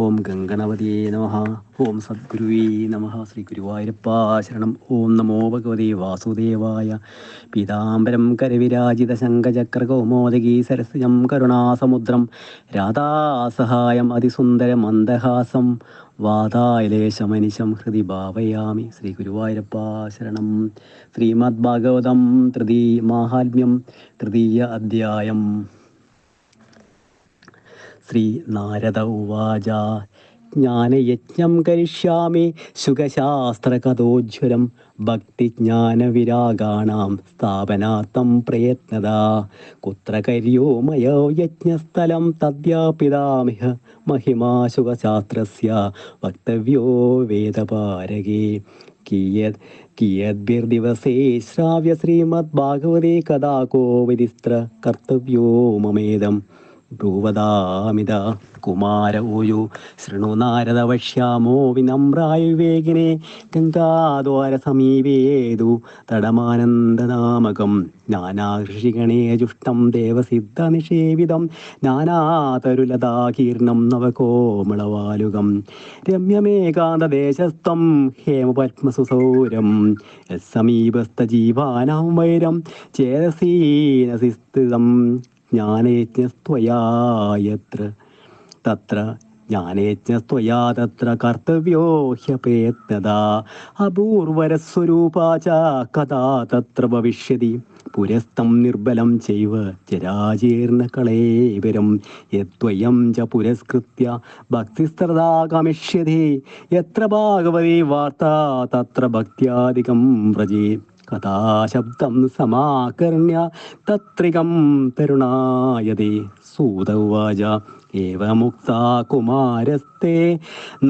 ഓം ഗംഗണപതിയേ നമഃ. ഓം സദ്ഗുരുവേ നമഃ. ശ്രീ ഗുരുവായൂരപ്പാ ശരണം. ഓം നമോ ഭഗവതേ വാസുദേവായ. പീതാംബരം കരവിരാജിത ശംഖചക്രകൗമോദഗീ സരസിജം കരുണാസമുദ്രം രാധാസഹായം അതിസുന്ദരമന്ദഹാസം വാതായലേശമനിശം ഹൃദി ഭാവയാമി. ശ്രീ ഗുരുവായൂരപ്പാ ശരണം. ശ്രീമദ് ഭാഗവതം തൃതീയ മാഹാത്മ്യം തൃതീയ അധ്യായം. ശ്രീ നാരദ ഉവാച ജ്ഞാനയജ്ഞം കരിഷ്യാമി ശുഖശാസ്ത്രകഥോജ്വലം ഭക്തിജ്ഞാനവിരാഗാണാം സ്ഥാപനാർത്ഥം പ്രയത്നദാ കുത്ര കര്യോ മയോ യജ്ഞസ്ഥലം തദ്യാപിതാമിഹ മഹിമാ ശുഖശാസ്ത്രസ്യ വക്തവ്യോ വേദപാരകേ കിയദ്ഭിർദിവസേ ശ്രാവ്യ ശ്രീമദ് ഭാഗവതേ കഥാ കോവിദിസ്ത്ര കർത്തവ്യോ മമേദം ബ്രൂവദാമിത കുമാര ഊയു ശൃണു നാരദ വക്ഷ്യാമോ വിനമ്രായ വിവേകിനെ ഗംഗാദ്വാര സമീപേതു തടമാനന്ദനാമകം നാനാകൃഷിഗണേ ജുഷ്ടം ദേവസിദ്ധ നിഷേവിതം നാനാതരുലതാകീർണം നവകോമളവാലുകം രമ്യമേകാന്തദേശസ്ഥം ഹേമപത്മസുസൗരം യസ്സമീപസ്ഥജീവാനാം വൈരം ചേതസീനസിസ്ഥിതം ജ്ഞാനയജ്ഞസ്ത്വയാ യത്ര തത്ര ജ്ഞാനയജ്ഞസ്ത്വയാ തത്ര കർത്തവ്യോ ഹ്യപ്രയത്നദാ അപൂർവരസ്വരൂപാ ച കഥാ തത്ര ഭവിഷ്യതി പുരസ്തം നിർബലം ചൈവ ജരാജീർണകളേവരം യദ്വയം ച പുരസ്കൃത്യ ഭക്തിസ്ത്രതാ ഗമിഷ്യതി യത്ര ഭാഗവതീ വാർത്താ തത്ര ഭക്ത്യാദികം വ്രജേ കഥാശബ്ദം സമാകർണ്യ തത്രികം തരുണായതേ. സൂത ഉവാച ഏവമുക്താ കുമാരസ്തേ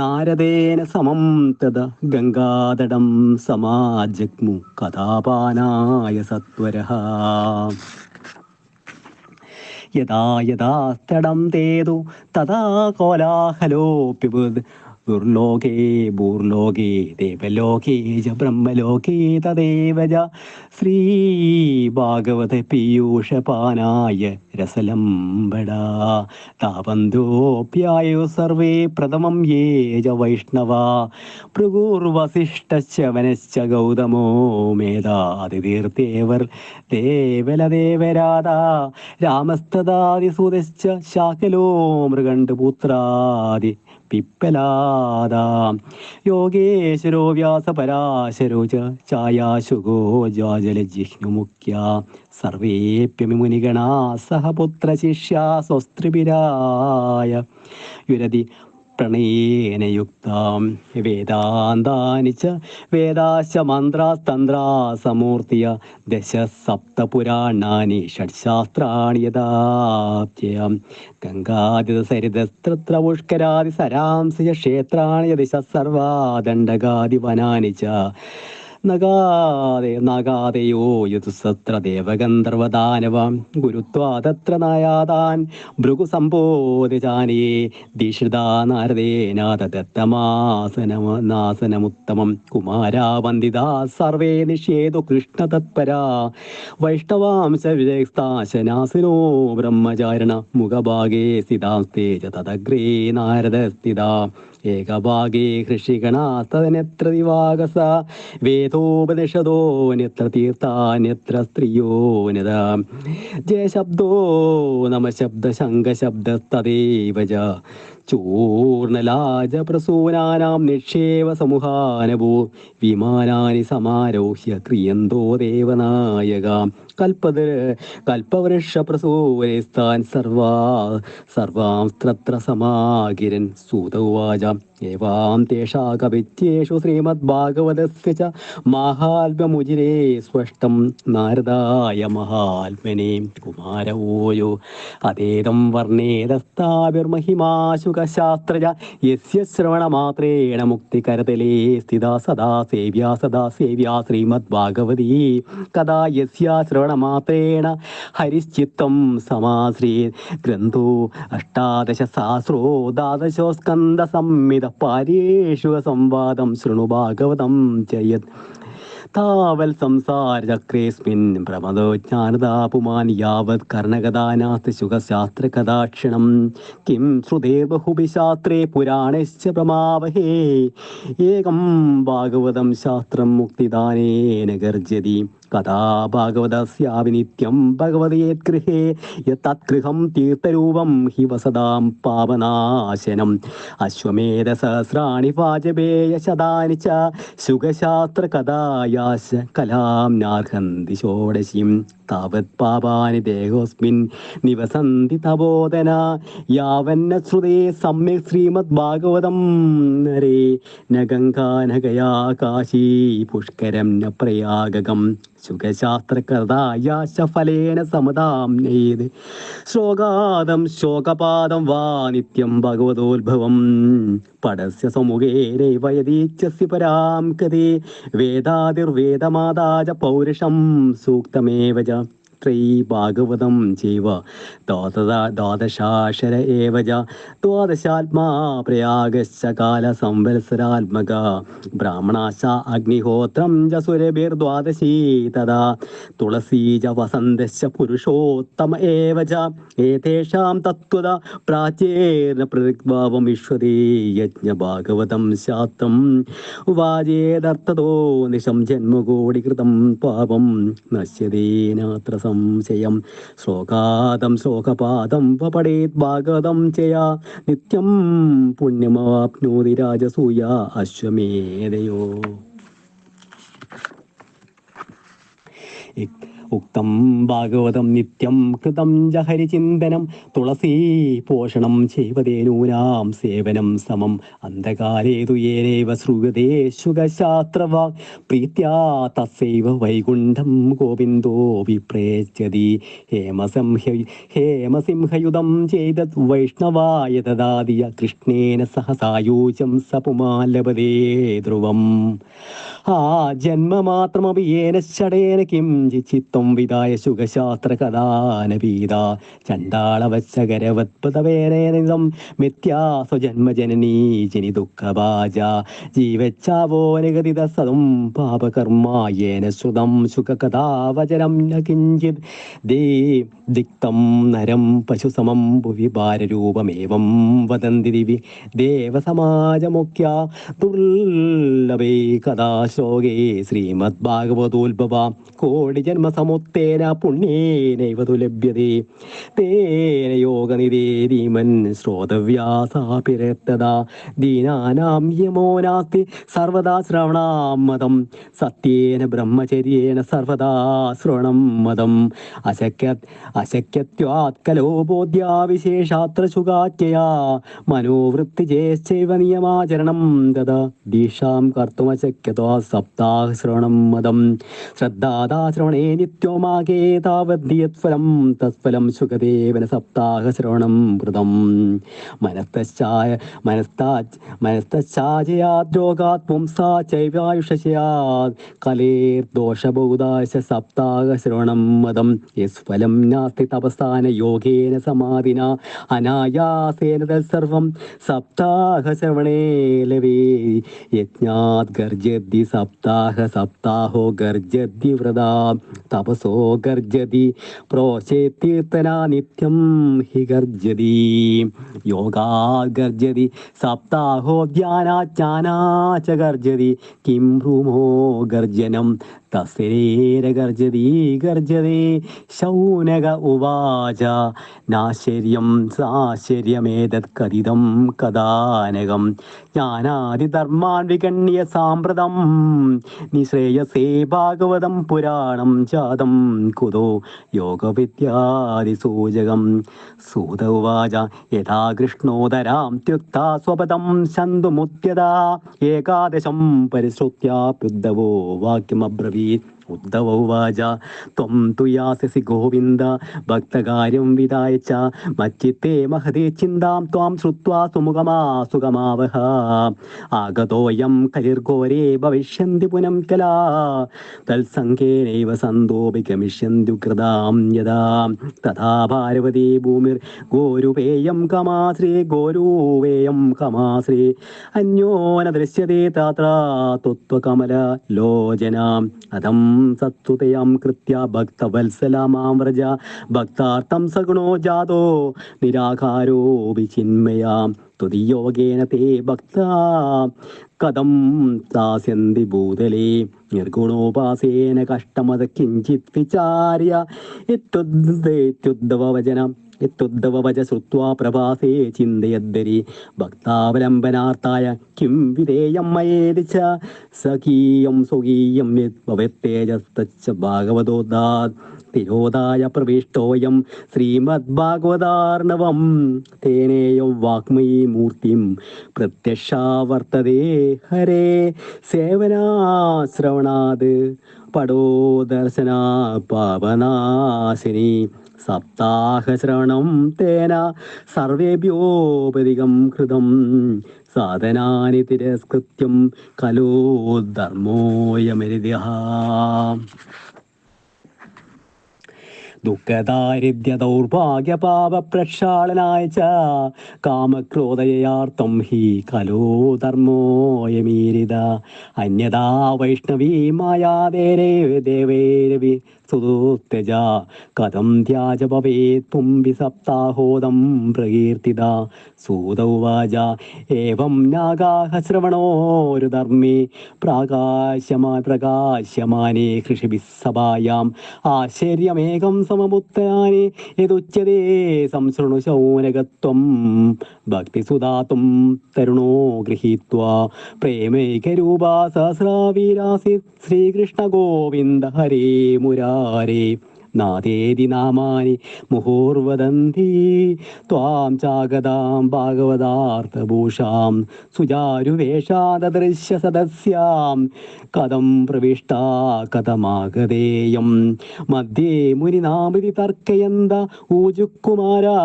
നാരദേന സമം തദ ഗംഗാതടം സമാജഗ്മു കഥാപാനായ സത്വരഃ. യഥാ യഥാ തടം തേതു തഥാ കോലാഹലോപ്യുപദ് ദുർലോകേ ഭൂർലോകേ ദേവലോകേ ച ബ്രഹ്മലോകേ തദേവ ച ശ്രീ ഭാഗവത പീയൂഷപാനായ രസലംബടാ താപന്തോപ്യായോ സർവേ പ്രഥമം യേ ച വൈഷ്ണവാ ഭൃഗുർവസിഷ്ഠശ്ച ഗൗതമോ മേധാതിതീർത്ഥേവർ ദേവലദേവരാധാ രാമസ്തദാദിസുതശ്ച ശാകലോ മൃഗണ്ഡപുത്രാദി പിപ്പലാദാം യോഗേശ്വരോ വ്യാസപരാശരോ ച ഛായാശുഗോ ജാജലജിഹ്നുമുഖ്യ സർവേപ്യമി മുനിഗണാ സഹ പുത്രശിഷ്യാ സ്വസ്ത്രിഭിരായ യുരതി പ്രണയേന യുക്താം വേദാന്താനി ച വേദാശ്ച മന്ത്രാസ്തന്ത്രാ സമൂർത്തിയ ദശ സപ്തപുരാണാനി ഷഡ്ശാസ്ത്രാണി യഥാപ്യയം ഗംഗാദിതസരിതസ്ത്ര പുഷ്കരാദി സരാംസി ച ക്ഷേത്രാണി ദിശ സർവാ ദണ്ഡകാദി വനാനി ച നഗാദയോ യതുസത്ര ദേവഗന്ധർവദാനവം ഗുരുത്വാ തത്ര നായാതാൻ ഭൃഗുസംബോധിജാനേ ദീക്ഷിതാ നാരദേനാഥ ദത്തമാസനമുത്തമം കുമാരാ വന്ദിതാ സർവേ നിഷേതു കൃഷ്ണതത്പരാ വൈഷ്ണവാംശ വിജയസ്താശനാസിനോ ബ്രഹ്മചാരിണ മുഖഭാഗേ സ്ഥിതാസ്തേ ച തദഗ്രേ നാരദ സ്ഥിതാ ഏകഭാഗേ ഹൃഷിഗണാസ്തനത്ര ദിവാകസ വേദോപനിഷദോന്യത്ര തീർത്ഥാന്യത്ര സ്ത്രിയോനിത ജയശബ്ദോ നമശബ്ദ ശംഖശബ്ദസ്തദേവ ച ചൂർണലാജ പ്രസൂനാനാം നിക്ഷേപ സമൂഹാനഭൂ വിമാനാനി സമാരോഹ്യ ക്രിയന്തോ ദേവനായകാം കൽപ്പവൃക്ഷ പ്രസൂരേസ്ഥാൻ സർവാംസ്ത്ര സമാകിരൻ. സൂത ഉവാച ഏവാം തേഷാ കവിത്യേഷു ശ്രീമദ്ഭാഗവതസ്യ ച മാഹാത്മ്യമുചിരേ സ്പഷ്ടം നാരദായ മഹാത്മനെ. കുമാര ഊയോ അതേതം വർണ്ണേതസ്താഭിർമഹിമാശുഖശാസ്ത്രജ യസ്യ ശ്രവണമാത്രേണ മുക്തികരതലേ സ്ഥിതാ സദാ സേവ്യാ ശ്രീമദ്ഭാഗവതീ കഥാ യസ്യാ ശ്രവണമാത്രേണ ഹരിശ്ചിത്തം സമാശ്രീ ഗ്രന്ഥോ അഷ്ടാദശ സഹസ്രോ ദ്വാദശോ സ്കന്ധ സംഹിത പാര്യേഷു സംവാദം ശൃണു ഭാഗവതം ചയത് താവൽ സംസാരചക്രേസ്മിൻ പ്രമദോ ജ്ഞാനതാപുമാൻ യാവത് കർണകഥാനാസ്തി സുഖശാസ്ത്രകഥാക്ഷണം കിം ശ്രുതേർബഹുഭിശാസ്ത്രേ പുരാണശ്ച പ്രമാവഹേ ഏകം ഭാഗവതം ശാസ്ത്രം മുക്തിദാനേന ഗർജതി കഥാ ഭാഗവതസ്യാപി നിത്യം ഭഗവതേത്ഗൃഹേ യത്തത്ഗൃഹം തീർത്ഥരൂപം ഹി വസതാം പാപനാശനം അശ്വമേധസഹസ്രാണി വാജപേയശതാനി ച സുഖശാസ്ത്രകഥായാശ കലാം നാർഹന്തി ഷോഡശീം താവത് പാപാനി ദേഹോസ്മിൻ നിവസന്തി തപോധന യാവന്ന ശ്രുതേ സമ്യക് ശ്രീമദ് ഭാഗവതം നരേ ന ഗംഗാ ന ഗയാ കാശീ പുഷ്കരം ന പ്രയാഗകം സുഖശാസ്ത്രകഥായാശ ഫലേന സമതാം നേത് ശ്ലോകാദം ശോകപാദം വാ നിത്യം ഭഗവതോത്ഭവം പടസ്യ സമുഖേനൈവ യദീച്ഛസി പരാം കഥേ വേദാതിർവേദമാതാ ച പൗരുഷം സൂക്തമേവ ച ത്രയീ ഭാഗവതം ചൈവ ദ്വാദശാക്ഷര ഏവ ച ദ്വാദശാത്മാ പ്രയാഗശ്ച കാലസംവത്സരാത്മക ബ്രാഹ്മണാശ്ച അഗ്നിഹോത്രം ച സുരഭിർദ്വാദശീ തഥാ തുളസീ ച വസന്തശ്ച പുരുഷോത്തമ ഏവ ച ഏതേഷാം തത്വത പ്രാചീന പ്രതിഗ്ഭാവം വിശ്വതേ യജ്ഞഭാഗവതം ശാസ്ത്രം ഉവാചേതർത്ഥതോ നിശം ജന്മകോടികൃതം പാപം നശ്യതേനാത്ര സംശയം ശ്ലോകാദം ശ്ലോകപാദം വപടേത് ഭാഗവതം ചയാ നിത്യം പുണ്യമാപ്നോതി രാജസൂയ അശ്വമേധയോ ഉക്തം ഭാഗവതം നിത്യം കൃതം ജഹരിചിന്തനം തുളസീ പോഷണം ചെയ്വതേനൂനാം സേവനം സമം അന്ധകാലേ തു യേനൈവ ശ്രൂയതേ ശുഖശാസ്ത്രവാ പ്രീത്യാ തസ്സൈവ വൈകുണ്ഠം ഗോവിന്ദോ വിപ്രേച്യതി ഹേമസിംഹയുധം ചെയ്തത് വൈഷ്ണവായ ദദാദിയ കൃഷ്ണേന സഹ സായൂജം സപുമാൻ ലഭതേ ധ്രുവം ആ ജന്മമാത്രമപി യേന ഷടേന കിം ചിത്തം വിദായ സുഖശാസ്ത്രകഥാനപീത ചണ്ഡാളവത്സകരവത്പതവേനേനം മിഥ്യാ സ്വജന്മജനനീ ജനി ദുഃഖഭാജ ജീവച്ചാവോ നിഗതിത സദം പാപകർമായേന ശ്രുതം സുഖകഥാവചനം ന കിഞ്ചിത് ദിക്തം നരം പശുസമം ഭുവി ഭാരരൂപമേവം വദന്തി ദിവി ദേവസമാജമുഖ്യ ദുർലഭേ കഥാശ്ലോകേ ശ്രീമദ് ഭാഗവതോത്ഭവ കോടി ജന്മസമുത്തേന പുണ്യേനൈവ തു ലഭ്യതേ തേന യോഗനിധേ ധീമൻ ശ്രോതവ്യാസാപിരത്തദാ ദീനാനാം യമോ നാസ്തി സർവദാ ശ്രവണാം മതം സത്യേന ബ്രഹ്മചര്യേണ സർവദാ ശ്രവണം മതം അശക്യത്വാത് കലോ ബോധ്യാ വിശേഷാത്ര ശുഖാച്യയാ മനോവൃത്തിജേശ്ചൈവ നിയമാചരണം തഥാ ദീക്ഷാം കർത്തുമശക്യത്വാ സപ്താഹ ശ്രവണം മതം ശ്രദ്ധാദാശ്രവണേ നിത്യോമാകേ താവദ്ധിയത്ഫലം തത്ഫലം സുഖദേവന സപ്താഹ ശ്രവണം കൃതം മനസ്തശ്ചാജയാദ്രോഗാത് പുംസാ ചൈവായുഷസ്യാത് കലേർദോഷബൗധാശ സപ്താഹ ശ്രവണം മതം യസ്ഫലം നാസ്തി തപസ്ഥാന യോഗേന സമാധിന അനായാസേന തത്സർവം സപ്താഹ ശ്രവണേ ലവേ യജ്ഞാത് ഗർജതി സപ്താഹോ ഗർജതി വ്രതാ തപസോ ഗർജതി പ്രോചേത്തീർത്ഥന നിത്യം ഹി ഗർജതി യോഗാത് ഗർജതി സപ്താഹോ ജ്ഞാനാ ച ഗർജതി കിം ഭ്രൂമോ ഗർജനം ഗർജതേ ശൗനക ഉവാച നാശ്ചര്യം സാശ്ചര്യമേതത് കഥിതം കഥാനകം ജ്ഞാനാദിധർമാൻ വിഗണ്യ സാമ്പ്രതം നിശ്രേയസേ ഭാഗവതം പുരാണം ജാതം കുതോ യോഗവിദ്യാദിസൂചകം സൂത ഉവാച യഥാ കൃഷ്ണോദരാം ത്യുക്താ സ്വപദം ശന്തുമുദ്യത ഏകാദശം പരിശ്രുത്യാപ്യുദ്ധവോ വാക്യമബ്രവീത് ഉദ്ധവ ഉവാച ത്വം തു യാസ്യസി ഗോവിന്ദ ഭക്തകാര്യം വിധായ ച മച്ചിത്തേ മഹതേ ചിന്താം ത്വാം ശ്രുത്വാ സുഖമാവഹ ആഗതോയം കലിർഘോരേ ഭവിഷ്യന്തി പുനം കലാ തത്സംഖ്യേനൈവ സന്തോപി ഗമിഷ്യന്തി കൃതാം യഥാ തഥാ പാർവതീ ഭൂമിർ ഗോരുപേയം കമാശ്രീ ഗോരൂപേയം കമാശ്രീ അന്യോന ദൃശ്യതേ തത്ര ത്വത്വകമല ലോചനാം അധം സത്സുതയാം കൃത്യ ഭക്തവത്സലാമാം വ്രജ ഭക്താർത്ഥം സഗുണോ ജാതോ നിരാകാരോ വിചിന്മയാം തുതിയോഗേന തേ ഭക്ത കഥം ദാസ്യന്തി ഭൂതലേ നിർഗുണോപാസേന കഷ്ടമത കിഞ്ചിത് വിചാര്യ ഇത്യുദ്ധവചനം ഇത്യുദ്ധവച ശ്രുത്വാ പ്രഭാസേ ചിന്തയദ്ദരി ഭക്താവലംബനാർത്ഥായ കിം വിധേയം മയേതി ച സഖീയം സ്വകീയം യദ്ഭവേത്തേജസ്തച്ച ഭാഗവതോദാത് തിരോധായ പ്രവിഷ്ടോയം ശ്രീമദ്ഭാഗവതാർണവം തേനേയം വാഗ്മയീ മൂർത്തിം പ്രത്യക്ഷാവർത്തതേ ഹരേ സേവനാശ്രവണാത് പടോ ദർശന പാപനാശിനി സപ്താഹശ്രവണം തേന സർവേഭ്യോപരികം കൃതം സാധനാനി തിരസ്കൃത്യം കലോ ധർമ്മോയമരിദ്യഃ ദുഃഖദാരിദ്ര്യ ദൗർഭാഗ്യ പാപ പ്രക്ഷാളനായ ച കാമക്രോധയാർത്ഥം ഹി കലോ ധർമ്മോയമീരിത അന്യഥാ വൈഷ്ണവീ മായാദേരേ ദേവേരവി സുതോത്യജ കഥം ത്യാജ ഭവേത് പുംബി സപ്താഹോദം പ്രകീർത്തിത സൂത ഉവാച ഏവം നാഗാഹ ശ്രവണോരു ധർമ്മേ പ്രകാശ്യമാനേ കൃഷിഭിः സഭായാം ആശ്ചര്യമേകം സമമുത്ഥാനെ യതുച്യതേ സംശൃണു ശൗനകത്വം ഭക്തിസുധാതും തരുണോ ഗൃഹീത്വാ പ്രേമൈകരൂപാ സഹസ്രാവീരാസി ശ്രീകൃഷ്ണ ഗോവിന്ദ ഹരേ മുരാരേ നാദേതി നാമാനി മുഹുർവദന്തി ത്വാം ചാഗതാം ഭാഗവതാർത്ഥഭൂഷാം സുചാരുവേഷാദൃശ്യ സദസ്യാം കഥം പ്രവിഷ്ടാ കഥമാഗതേയം മധ്യേ മുനിനാമിതി തർക്കയന്ത ഊജുകുമാരാ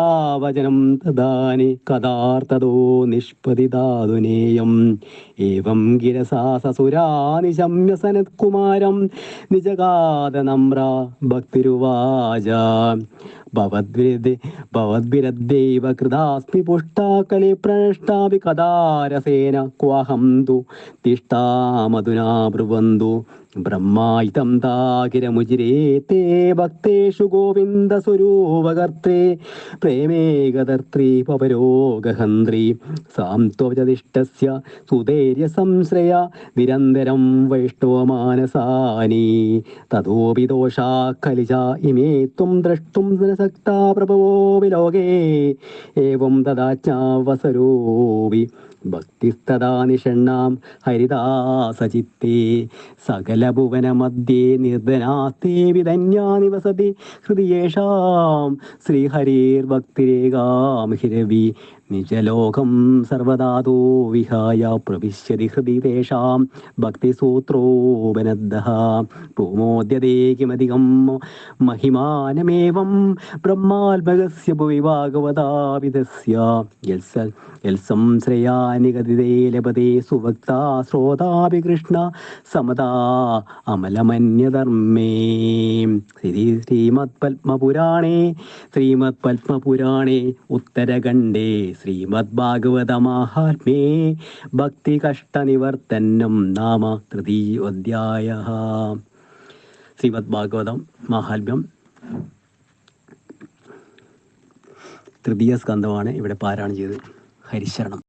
വചനം തദാനി കഥാർത്ഥതോ നിഷ്പതിദാതുനേയം ഏവം ഗിരസാ സസുരാ നിശമ്യ സനത്കുമാരം നിജഗാത നമ്ര ഭക്തിരുവാച ഭവദ്ഭിരദ്ദൈവ കൃതാസ്മി പുഷ്ടാ കലി പ്രണഷ്ടാപി കഥാരസേന ക്വാഹം തു തിഷ്ഠാമധുനാ ബ്രുവന്തു ബ്രഹ്മായിതം താകിരമുചിരേ തേ ഭക്തേഷു ഗോവിന്ദ സ്വരൂപകർത്രേ പ്രേമേകദർത്രേ പവരോഗഹന്ത്രി സാംത്വജതിഷ്ഠസ്യ സുധൈര്യ സംശ്രയ നിരന്തരം വൈഷ്ണവമാനസാനി തതോപി ദോഷാ കലിജ ഇമേ ത്വം ദ്രഷ്ടും സക്താ പ്രഭവോ വിലോകേ ഏവം തദാജ്ഞാവസരോവി ഭക്തിസ്തദാ നിഷണ്ണാം ഹരിദാസചിത്തേ സകലഭുവനമധ്യേ നിർധനാസ്തേ വിധന്യാ നിവസതി ഹൃദിയേഷാം ശ്രീഹരിർഭക്തിരേകാമിഹിരവി നിജലോകം സർവദാതോ വിഹായ പ്രവിശ്യതി ഹൃദി തേഷാം ഭക്തിസൂത്രോപനദ്ധഃ ഭൂമോദ്യതേ കിമധികം മഹിമാനമേവം ബ്രഹ്മാത്മകസ്യ ഭുവി ഭാഗവതാവിധസ്യ യൽസംശ്രയാനിഗതിതേ ലഭതേ സുഭക്താ ശ്രോതാപി കൃഷ്ണ സമതാ അമലമന്യധർമ്മേ. ശ്രീമദ്പത്മപുരാണേ ഉത്തരഖണ്ഡേ ശ്രീമദ്ഭാഗവതമാഹാത്മ്യേ ഭക്തികഷ്ടനിവർത്തനം നാമ തൃതീയോധ്യായഃ. ശ്രീമദ്ഭാഗവതം മാഹാത്മ്യം തൃതീയ സ്കന്ധമാണ് ഇവിടെ പാരായണം ചെയ്തത്. ഹരിശരണം.